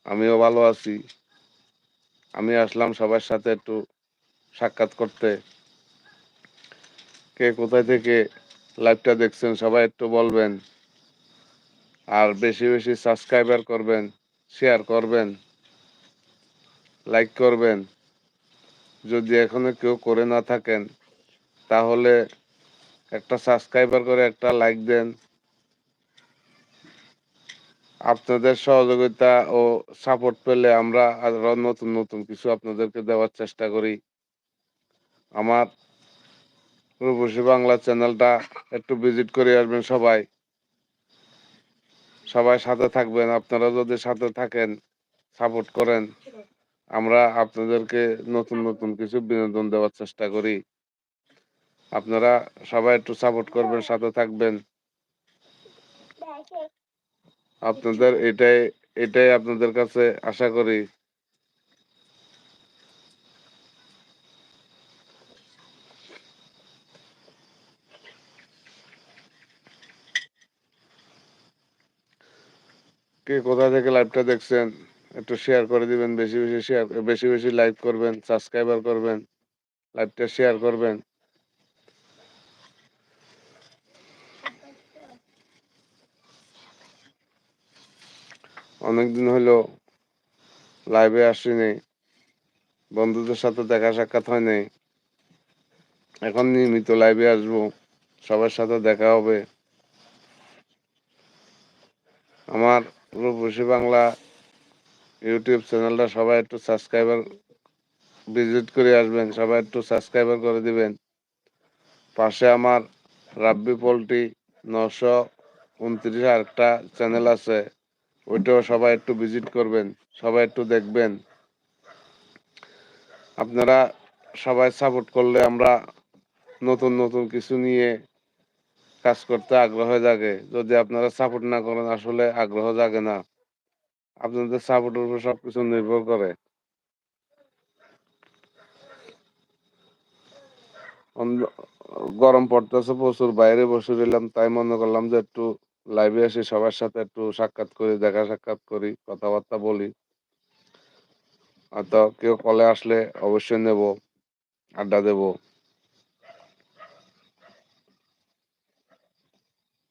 আমিও ভালো আছি। আমি আসলাম সবার সাথে একটু সাক্ষাৎ করতে। কে কোথায় থেকে লাইভটা দেখছেন সবাই একটু বলবেন। আর বেশি বেশি সাবস্ক্রাইবার করবেন, শেয়ার করবেন, লাইক করবেন। যদি এখনো কেউ করে না থাকেন তাহলে একটা সাবস্ক্রাইবার করে একটা লাইক দেন। আপনাদের সহযোগিতা ও সাপোর্ট পেলে আমরা আরো নতুন নতুন কিছু আপনাদেরকে দেওয়ার চেষ্টা করি। আমার রূপসী বাংলা চ্যানেলটা একটু ভিজিট করে আসবেন সবাই। সবাই সাথে থাকবেন। আপনারা যদি সাথে থাকেন, সাপোর্ট করেন, আমরা আপনাদেরকে নতুন নতুন কিছু বিনোদন দেওয়ার চেষ্টা করি। আপনারা সবাই একটু সাপোর্ট করবেন, সাথে থাকবেন। আপনাদের এটাই আপনাদের কাছে আশা করি। কে কোথা থেকে লাইভটা দেখছেন একটু শেয়ার করে দিবেন। বেশি বেশি শেয়ার, বেশি বেশি লাইক করবেন, সাবস্ক্রাইবার করবেন, লাইভটা শেয়ার করবেন। অনেকদিন হলো লাইভে আসিনি, বন্ধুদের সাথে দেখা সাক্ষাৎ হয়নি। এখন নিয়মিত লাইভে আসবো, সবার সাথে দেখা হবে। আমার রূপসী বাংলা ইউটিউব চ্যানেলটা সবাই একটু সাবস্ক্রাইবার ভিজিট করে আসবেন, সবাই একটু সাবস্ক্রাইবার করে দিবেন। পাশে আমার রাব্বি পোল্ট্রি 929 আরেকটা চ্যানেল আছে, ওইটাও সবাই একটু ভিজিট করবেন, সবাই একটু দেখবেন। আপনারা সবাই সাপোর্ট করলে আমরা নতুন নতুন কিছু নিয়ে কাজ করতে আগ্রহ জাগে। যদি আপনারা সাপোর্ট না করেন আসলে আগ্রহ জাগে না। আপনাদের সাপোর্টের উপর সবকিছু নির্ভর করে। অন্য- গরম পড়তেছে প্রচুর, বাইরে বসে রইলাম, তাই মনে করলাম যে একটু লাইভে এসে সবার সাথে একটু সাক্ষাৎ করি, দেখা সাক্ষাৎ করি, কথাবার্তা বলি। হয়তো কেউ কলে আসলে অবশ্যই নেব, আড্ডা দেব।